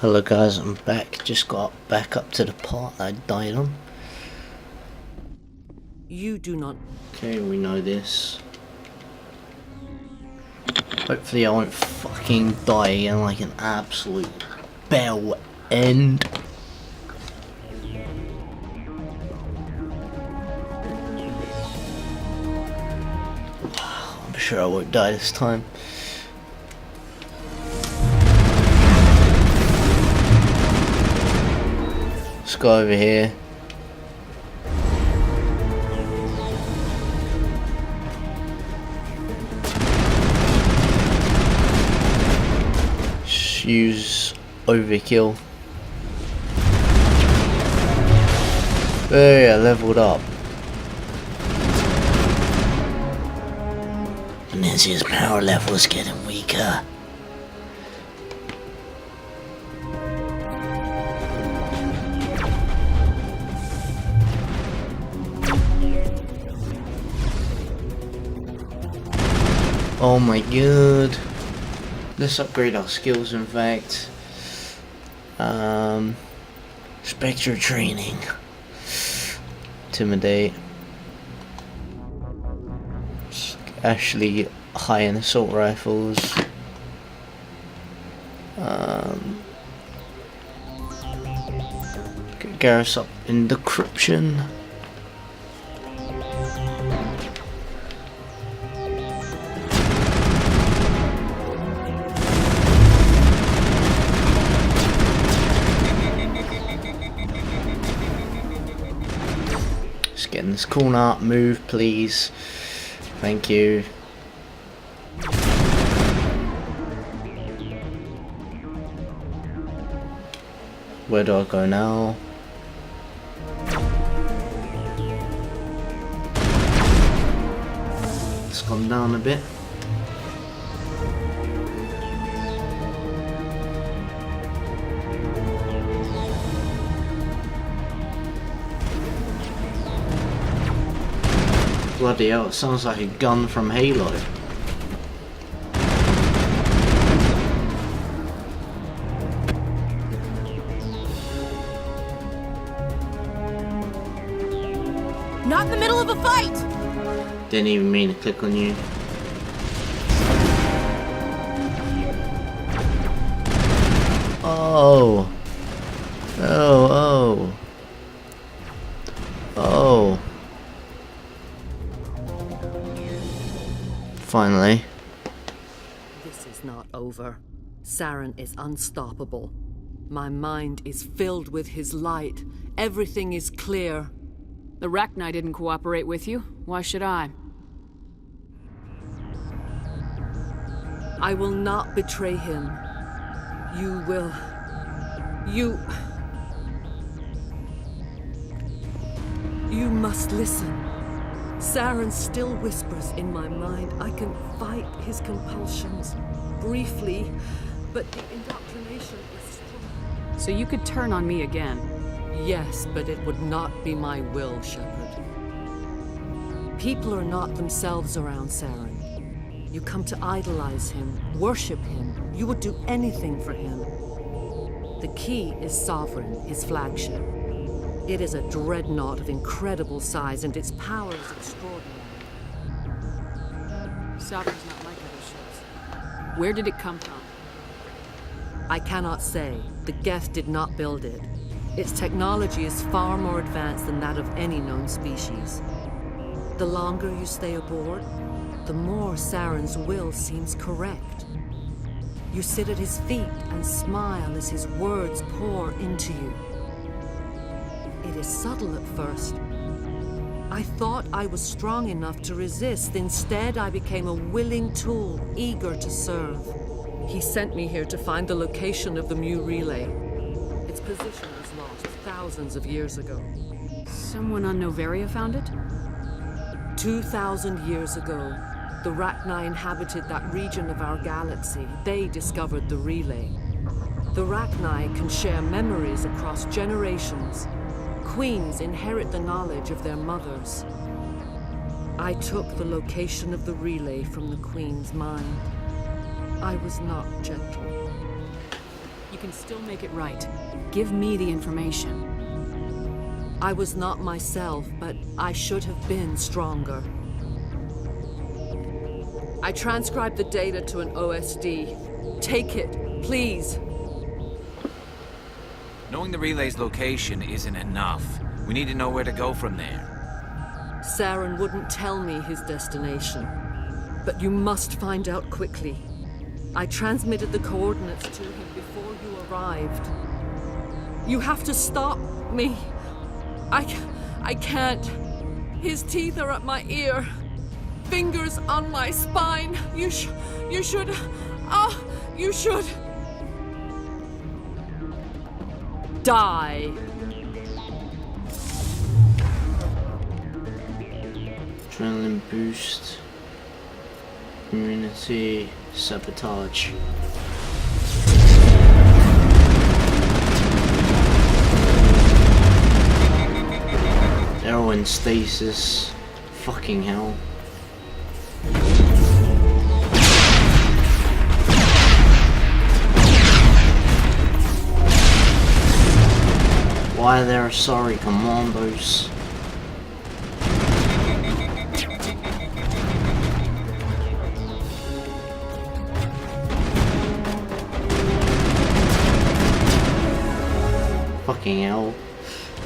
Hello guys, I'm back. Just got back up to the part I died on. You do not. Okay, we know this. Hopefully I won't fucking die again like an absolute bell end. I'm sure I won't die this time. Let's go over here. Just use overkill. There, yeah, leveled up. And as his power level is getting weaker. Oh my god. Let's upgrade our skills, in fact. Spectre training. Intimidate. Actually high in assault rifles. Get Garrus up in decryption. Just getting this corner. Move, please. Thank you. Where do I go now? It's gone down a bit. Bloody hell, it sounds like a gun from Halo. Not in the middle of a fight! Didn't even mean to click on you. Oh. Oh, oh. Oh. Finally. This is not over. Saren is unstoppable. My mind is filled with his light. Everything is clear. The Rachni didn't cooperate with you. Why should I? I will not betray him. You will... You must listen. Saren still whispers in my mind. I can fight his compulsions. Briefly, but the indoctrination is strong. So you could turn on me again. Yes, but it would not be my will, Shepard. People are not themselves around Saren. You come to idolize him, worship him. You would do anything for him. The key is Sovereign, his flagship. It is a dreadnought of incredible size, and its power is extraordinary. Sovereign's not like other ships. Where did it come from? I cannot say. The Geth did not build it. Its technology is far more advanced than that of any known species. The longer you stay aboard, the more Saren's will seems correct. You sit at his feet and smile as his words pour into you. It is subtle at first. I thought I was strong enough to resist. Instead, I became a willing tool, eager to serve. He sent me here to find the location of the Mu relay. Its position was lost thousands of years ago. Someone on Noveria found it? 2,000 years ago, the Rachni inhabited that region of our galaxy. They discovered the relay. The Rachni can share memories across generations. Queens inherit the knowledge of their mothers. I took the location of the relay from the Queen's mind. I was not gentle. You can still make it right. Give me the information. I was not myself, but I should have been stronger. I transcribed the data to an OSD. Take it, please. Knowing the relay's location isn't enough. We need to know where to go from there. Saren wouldn't tell me his destination. But you must find out quickly. I transmitted the coordinates to him before you arrived. You have to stop me. I can't. His teeth are at my ear. Fingers on my spine. You should. You should. Die. Adrenaline boost. Immunity. Sabotage. Heroin stasis. Fucking hell. Why are there sorry commandos? Fucking hell.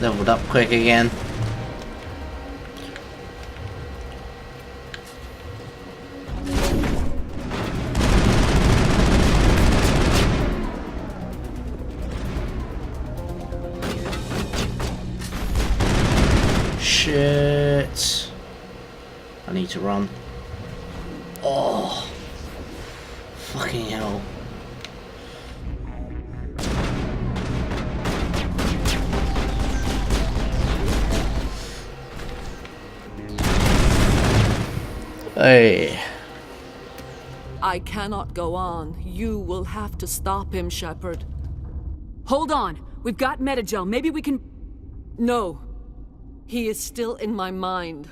Leveled up quick again. Shit. I need to run. Oh. Fucking hell. Hey. I cannot go on. You will have to stop him, Shepard. Hold on. We've got Metagel. Maybe we can... No. He is still in my mind.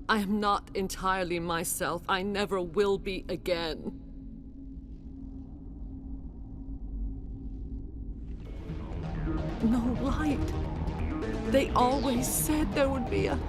I am not entirely myself. I never will be again. No light. They always said there would be a...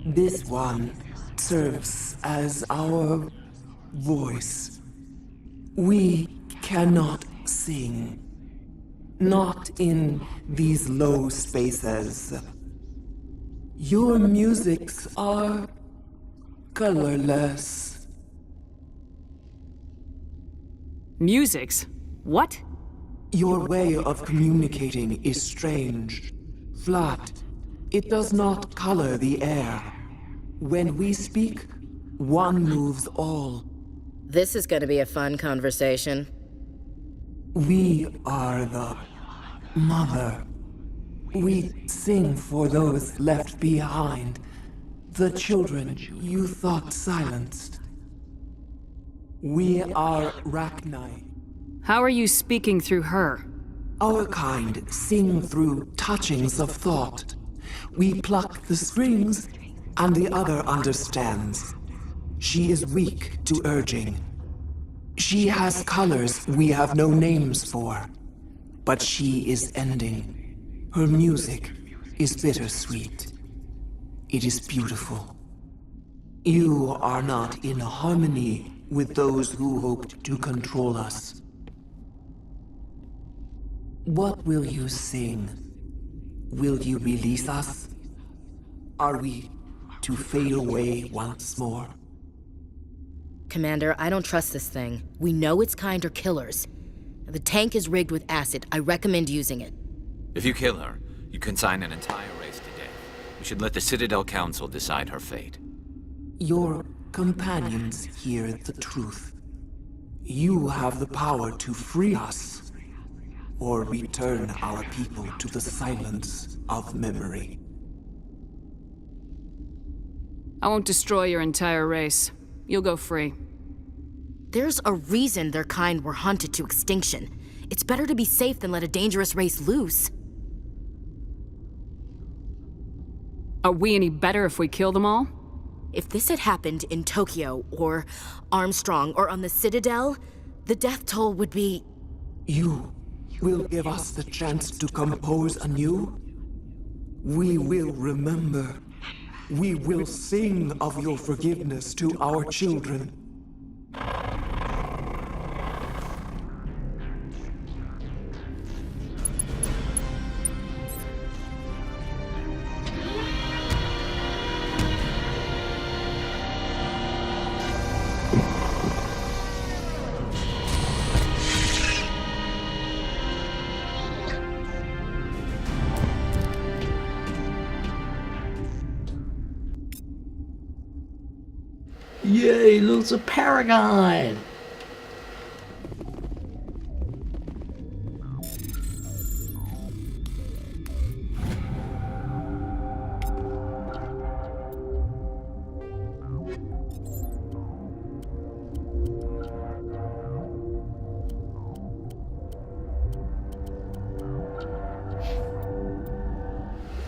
This one serves as our voice. We cannot sing. Not in these low spaces. Your musics are colorless. Musics? What? Your way of communicating is strange. Flat. It does not color the air. When we speak, one moves all. This is gonna be a fun conversation. We are the mother. We sing for those left behind. The children you thought silenced. We are Rachni. How are you speaking through her? Our kind sing through touchings of thought. We pluck the strings, and the other understands. She is weak to urging. She has colors we have no names for. But she is ending. Her music is bittersweet. It is beautiful. You are not in harmony with those who hoped to control us. What will you sing? Will you release us? Are we to fade away once more? Commander, I don't trust this thing. We know its kind are killers. The tank is rigged with acid. I recommend using it. If you kill her, you consign an entire race to death. We should let the Citadel Council decide her fate. Your companions hear the truth. You have the power to free us, or return our people to the silence of memory. I won't destroy your entire race. You'll go free. There's a reason their kind were hunted to extinction. It's better to be safe than let a dangerous race loose. Are we any better if we kill them all? If this had happened in Tokyo, or Armstrong, or on the Citadel, the death toll would be... You will give us the chance to compose anew? We will remember. We will sing of your forgiveness to our children. Yay, loads of Paragon!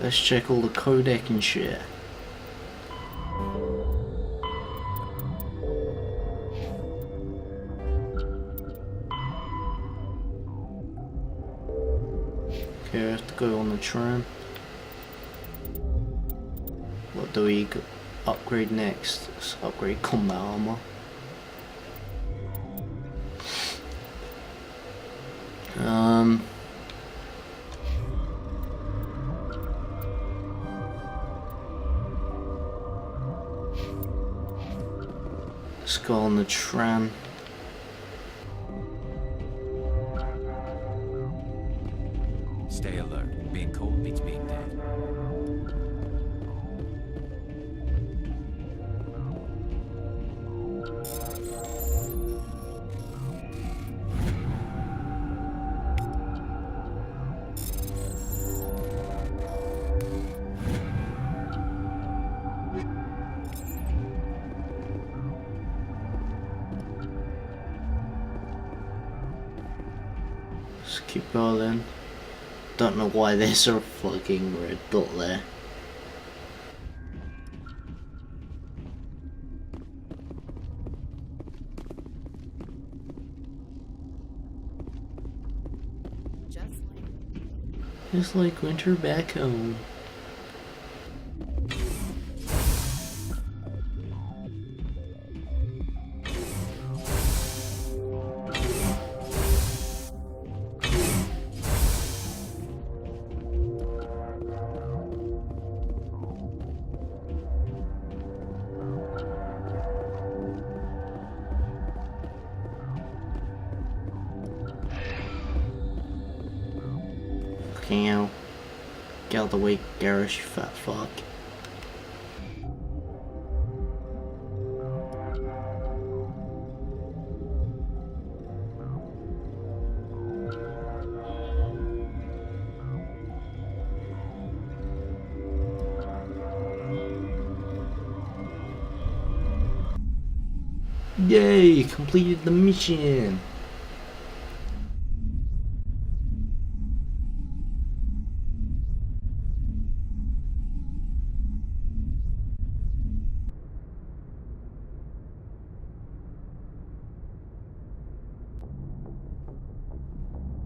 Let's check all the codec and shit. Okay, I have to go on the tram. What do we upgrade next? Let's upgrade combat armor. Let's go on the tram. Stay alert. Being cold beats being dead. Let's keep going. Don't know why there's a fucking red dot there. Just like winter back home. Fucking hell. Get out of the way, Garrus, you fat fuck. Yay! Completed the mission!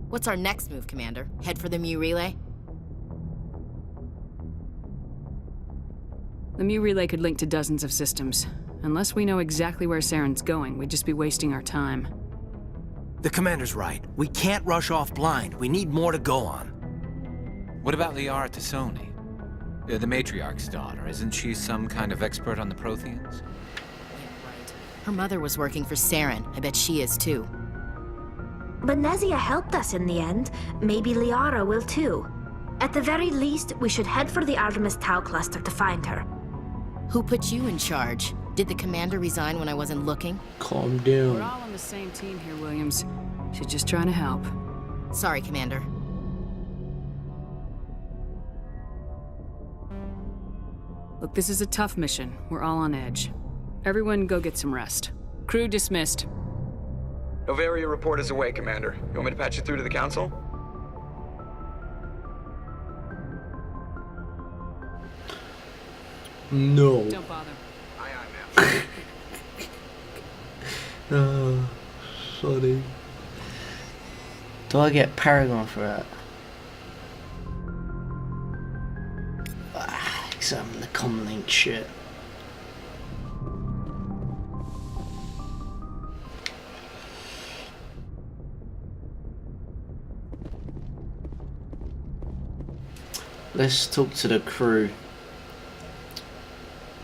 What's our next move, Commander? Head for the Mu Relay? The Mu Relay could link to dozens of systems. Unless we know exactly where Saren's going, we'd just be wasting our time. The commander's right. We can't rush off blind. We need more to go on. What about Liara Tassoni? The matriarch's daughter. Isn't she some kind of expert on the Protheans? Her mother was working for Saren. I bet she is too. But Nezia helped us in the end. Maybe Liara will too. At the very least, we should head for the Artemis Tau cluster to find her. Who put you in charge? Did the commander resign when I wasn't looking? Calm We're down. all on the same team here, Williams. She's just trying to help. Sorry, Commander. Look, this is a tough mission. We're all on edge. Everyone go get some rest. Crew dismissed. Novaria report is away, Commander. You want me to patch you through to the Council? No. Don't bother. Aye, aye, ma'am. Sorry. Do I get Paragon for that? Examine the comlink shit. Let's talk to the crew.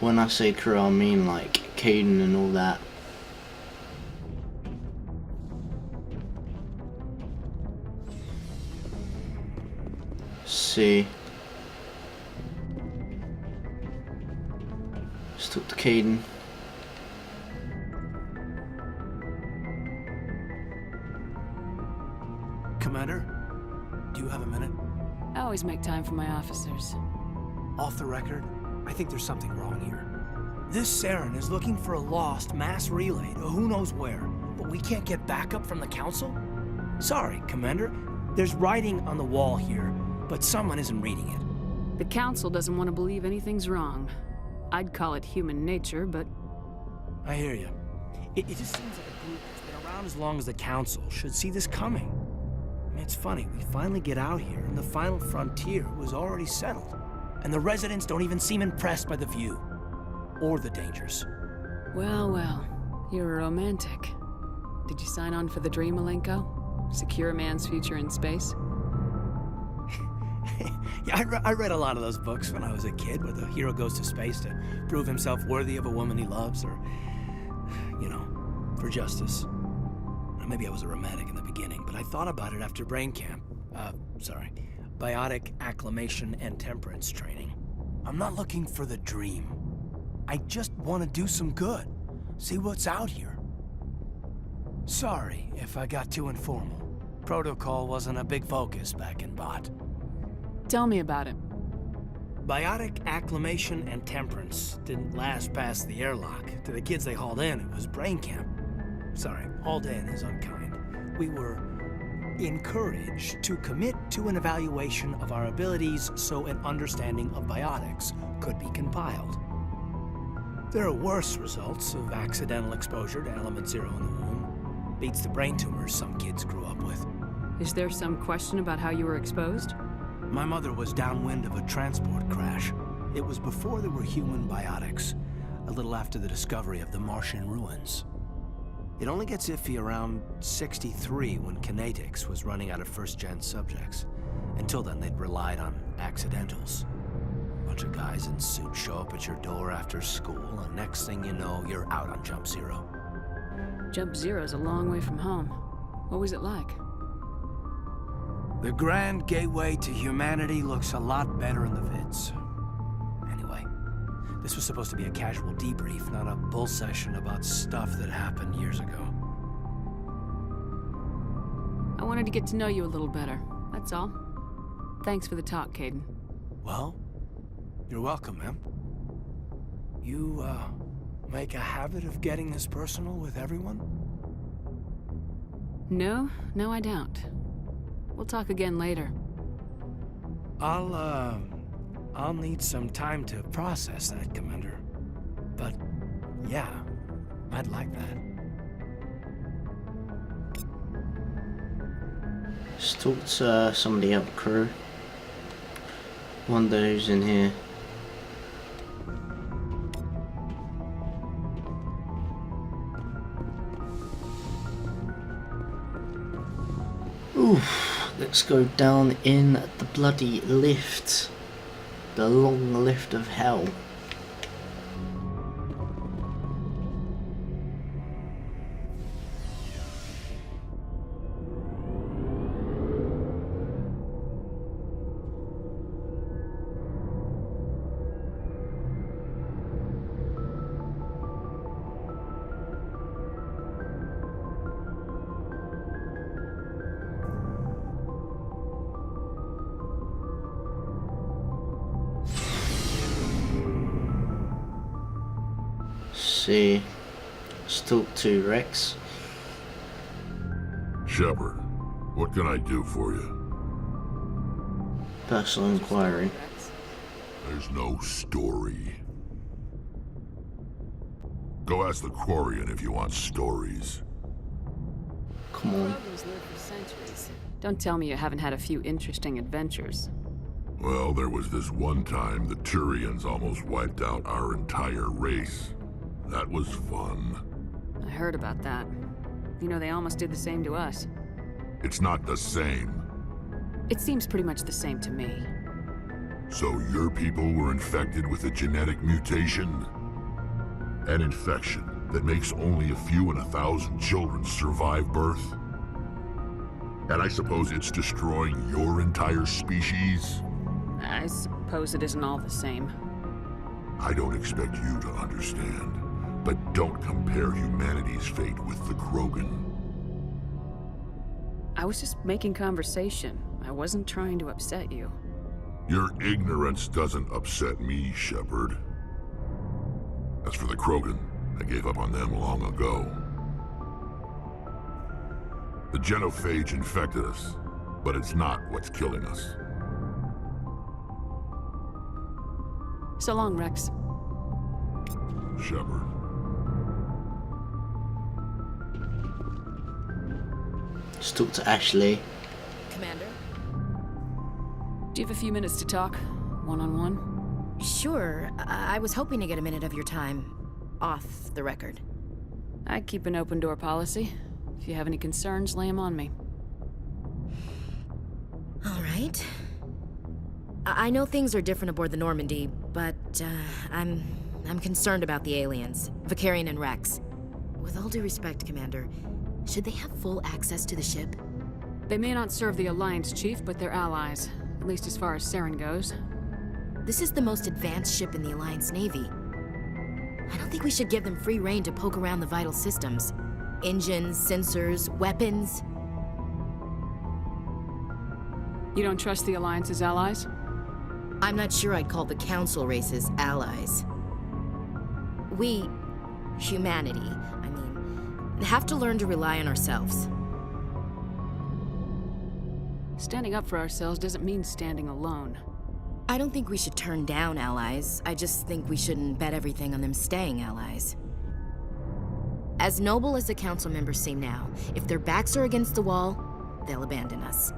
When I say crew, I mean like Kaidan and all that. See. Let's talk to Kaidan. Commander, do you have a minute? I always make time for my officers. Off the record, I think there's something wrong here. This Saren is looking for a lost mass relay to who knows where, but we can't get backup from the Council? Sorry, Commander. There's writing on the wall here, but someone isn't reading it. The Council doesn't want to believe anything's wrong. I'd call it human nature, but I hear you. It just seems like a group that's been around as long as the Council should see this coming. I mean, it's funny, we finally get out here, and the final frontier was already settled. And the residents don't even seem impressed by the view. Or the dangers. well, well. You're a romantic. Did you sign on for the dream, Malenko? Secure a man's future in space? Yeah, I read a lot of those books when I was a kid, where the hero goes to space to prove himself worthy of a woman he loves, or, you know, for justice. Maybe I was a romantic in the beginning, but I thought about it after brain camp. Biotic acclimation and temperance training. I'm not looking for the dream. I just want to do some good. See what's out here. Sorry if I got too informal. Protocol wasn't a big focus back in Bot. Tell me about it. Biotic acclimation and temperance didn't last past the airlock. To the kids they hauled in, it was brain camp. Sorry, hauled in is unkind. We were encouraged to commit to an evaluation of our abilities so an understanding of biotics could be compiled. There are worse results of accidental exposure to element 0 in the womb. Beats the brain tumors some kids grew up with. Is there some question about how you were exposed? My mother was downwind of a transport crash. It was before there were human biotics, a little after the discovery of the Martian ruins. It only gets iffy around 63 when Kinetics was running out of first-gen subjects. Until then, they'd relied on accidentals. Bunch of guys in suits show up at your door after school, and next thing you know, you're out on Jump Zero. Jump Zero's a long way from home. What was it like? The grand gateway to humanity looks a lot better in the vids. Anyway, this was supposed to be a casual debrief, not a bull session about stuff that happened years ago. I wanted to get to know you a little better, that's all. Thanks for the talk, Kaidan. Well, you're welcome, ma'am. You, make a habit of getting this personal with everyone? No, I don't. We'll talk again later. I'll need some time to process that, Commander. But, yeah, I'd like that. Let's talk to some of the other crew. Wonder who's in here. Let's go down in the bloody lift. The long lift of hell. See, let's talk to Rex. Shepard, what can I do for you? Personal inquiry. There's no story. Go ask the Quarian if you want stories. Come on. Krogan's lived for centuries. Don't tell me you haven't had a few interesting adventures. Well, there was this one time the Turians almost wiped out our entire race. That was fun. I heard about that. You know, they almost did the same to us. It's not the same. It seems pretty much the same to me. So your people were infected with a genetic mutation? An infection that makes only a few in 1,000 children survive birth? And I suppose it's destroying your entire species? I suppose it isn't all the same. I don't expect you to understand, but don't compare humanity's fate with the Krogan. I was just making conversation. I wasn't trying to upset you. Your ignorance doesn't upset me, Shepard. As for the Krogan, I gave up on them long ago. The genophage infected us, but it's not what's killing us. So long, Rex. Shepard. Let's talk to Ashley. Commander? Do you have a few minutes to talk? One-on-one? Sure. I was hoping to get a minute of your time off the record. I keep an open door policy. If you have any concerns, lay them on me. All right. I know things are different aboard the Normandy, but I'm concerned about the aliens, Vakarian and Rex. With all due respect, Commander, should they have full access to the ship? They may not serve the Alliance, Chief, but they're allies. At least as far as Saren goes. This is the most advanced ship in the Alliance Navy. I don't think we should give them free rein to poke around the vital systems. Engines, sensors, weapons. You don't trust the Alliance's allies? I'm not sure I'd call the Council races allies. We, humanity, I mean, have to learn to rely on ourselves. Standing up for ourselves doesn't mean standing alone. I don't think we should turn down allies. I just think we shouldn't bet everything on them staying allies. As noble as the Council members seem now, if their backs are against the wall, they'll abandon us.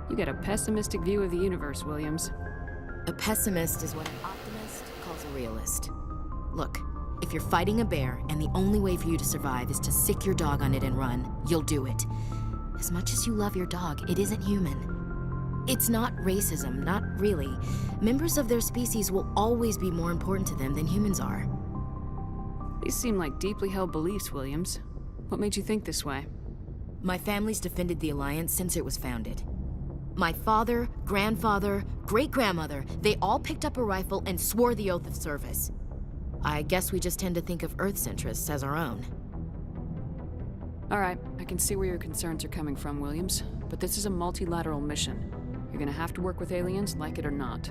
You get a pessimistic view of the universe, Williams. A pessimist is what an optimist calls a realist. Look, if you're fighting a bear and the only way for you to survive is to sick your dog on it and run, you'll do it. As much as you love your dog, it isn't human. It's not racism, not really. Members of their species will always be more important to them than humans are. These seem like deeply held beliefs, Williams. What made you think this way? My family's defended the Alliance since it was founded. My father, grandfather, great-grandmother, they all picked up a rifle and swore the oath of service. I guess we just tend to think of Earth's interests as our own. All right, I can see where your concerns are coming from, Williams. But this is a multilateral mission. You're gonna have to work with aliens, like it or not.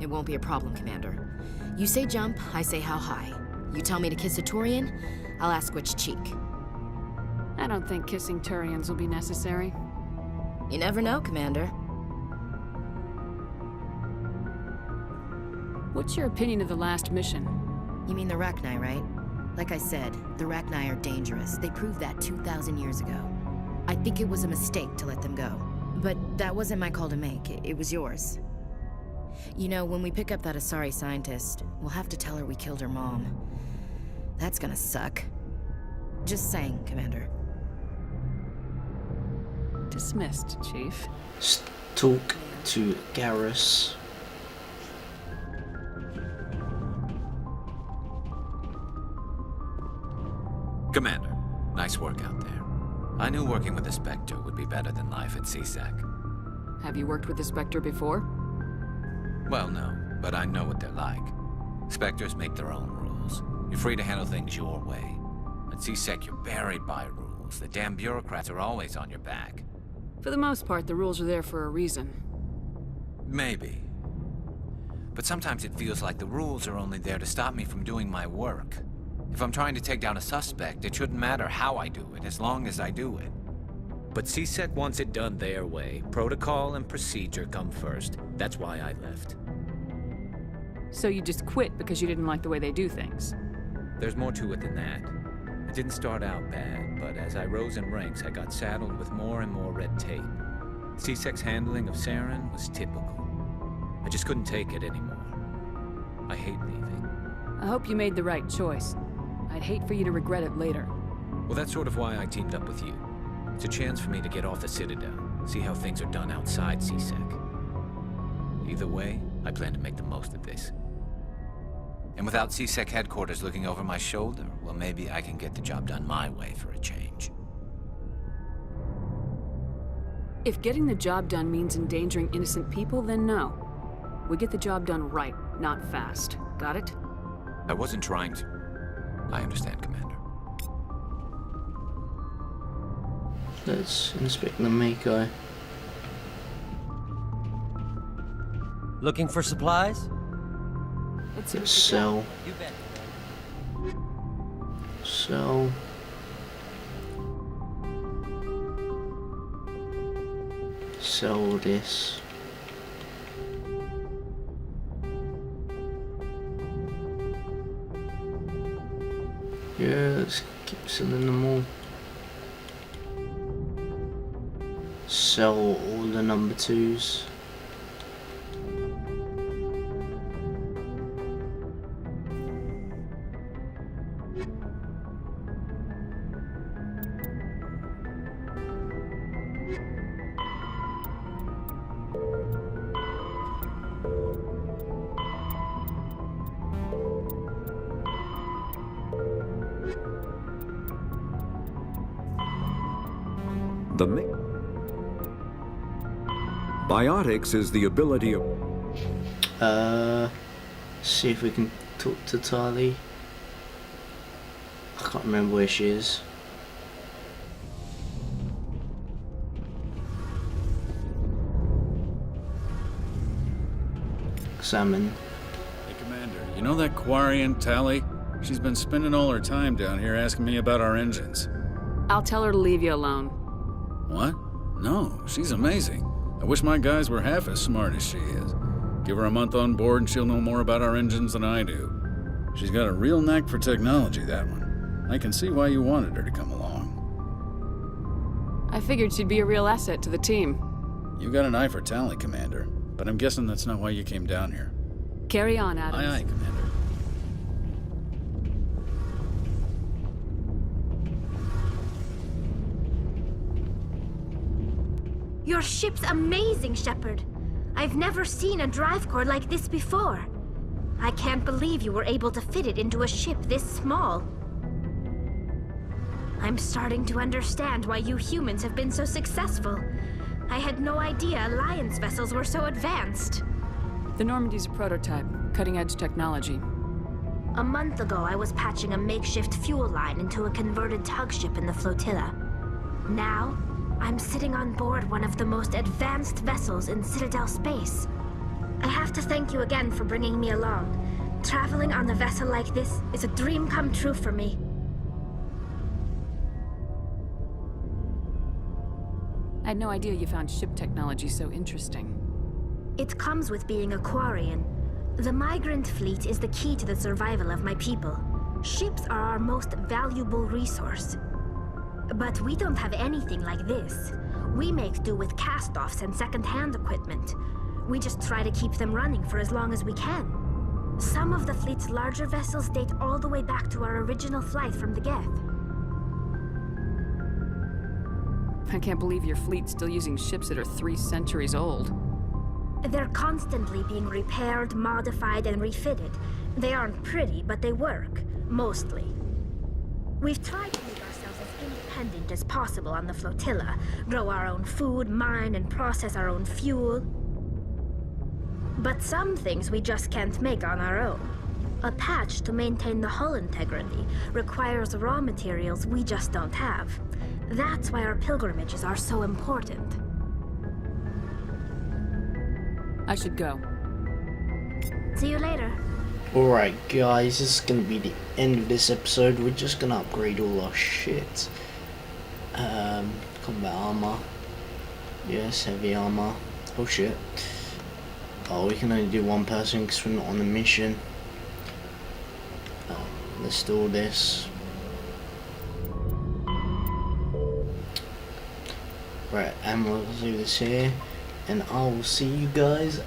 It won't be a problem, Commander. You say jump, I say how high. You tell me to kiss a Turian, I'll ask which cheek. I don't think kissing Turians will be necessary. You never know, Commander. What's your opinion of the last mission? You mean the Rachni, right? Like I said, the Rachni are dangerous. They proved that 2,000 years ago. I think it was a mistake to let them go. But that wasn't my call to make. It was yours. You know, when we pick up that Asari scientist, we'll have to tell her we killed her mom. That's gonna suck. Just saying, Commander. Dismissed, Chief. Talk to Garrus. Commander, nice work out there. I knew working with the Spectre would be better than life at CSEC. Have you worked with the Spectre before? Well, no, but I know what they're like. Spectres make their own rules. You're free to handle things your way. At CSEC, you're buried by rules. The damn bureaucrats are always on your back. For the most part, the rules are there for a reason. Maybe. But sometimes it feels like the rules are only there to stop me from doing my work. If I'm trying to take down a suspect, it shouldn't matter how I do it, as long as I do it. But CSEC wants it done their way. Protocol and procedure come first. That's why I left. So you just quit because you didn't like the way they do things? There's more to it than that. It didn't start out bad, but as I rose in ranks, I got saddled with more and more red tape. CSEC's handling of Saren was typical. I just couldn't take it anymore. I hate leaving. I hope you made the right choice. I'd hate for you to regret it later. Well, that's sort of why I teamed up with you. It's a chance for me to get off the Citadel, see how things are done outside CSEC. Either way, I plan to make the most of this. And without CSEC headquarters looking over my shoulder, well, maybe I can get the job done my way for a change. If getting the job done means endangering innocent people, then no. We get the job done right, not fast. Got it? I wasn't trying to. I understand, Commander. Let's inspect the Mako. Looking for supplies? Let's sell. You bet. Sell. Sell this. Yeah, let's keep selling them all. Sell all the number 2s. Biotics is the ability of... See if we can talk to Tali. I can't remember where she is. Salmon. Hey, Commander, you know that Quarian, Tali? She's been spending all her time down here asking me about our engines. I'll tell her to leave you alone. What? No, she's amazing. I wish my guys were half as smart as she is. Give her a month on board and she'll know more about our engines than I do. She's got a real knack for technology, that one. I can see why you wanted her to come along. I figured she'd be a real asset to the team. You got an eye for Tali, Commander, but I'm guessing that's not why you came down here. Carry on, Adams. Aye, aye, Commander. Your ship's amazing, Shepard. I've never seen a drive core like this before. I can't believe you were able to fit it into a ship this small. I'm starting to understand why you humans have been so successful. I had no idea Alliance vessels were so advanced. The Normandy's a prototype, cutting-edge technology. A month ago, I was patching a makeshift fuel line into a converted tug ship in the flotilla. Now, I'm sitting on board one of the most advanced vessels in Citadel space. I have to thank you again for bringing me along. Traveling on a vessel like this is a dream come true for me. I had no idea you found ship technology so interesting. It comes with being a Quarian. The migrant fleet is the key to the survival of my people. Ships are our most valuable resource. But we don't have anything like this. We make do with cast-offs and second-hand equipment. We just try to keep them running for as long as we can. Some of the fleet's larger vessels date all the way back to our original flight from the Geth. I can't believe your fleet's still using ships that are 3 centuries old. They're constantly being repaired, modified, and refitted. They aren't pretty, but they work. Mostly. We've tried to make ourselves as independent as possible on the flotilla. Grow our own food, mine and process our own fuel. But some things we just can't make on our own. A patch to maintain the hull integrity requires raw materials we just don't have. That's why our pilgrimages are so important. I should go. See you later. Alright guys, this is gonna be the end of this episode. We're just gonna upgrade all our shit. Combat armor. Yes, heavy armor. Oh shit. Oh, we can only do one person because we're not on a mission. Let's do all this. Right, and we'll do this here. And I will see you guys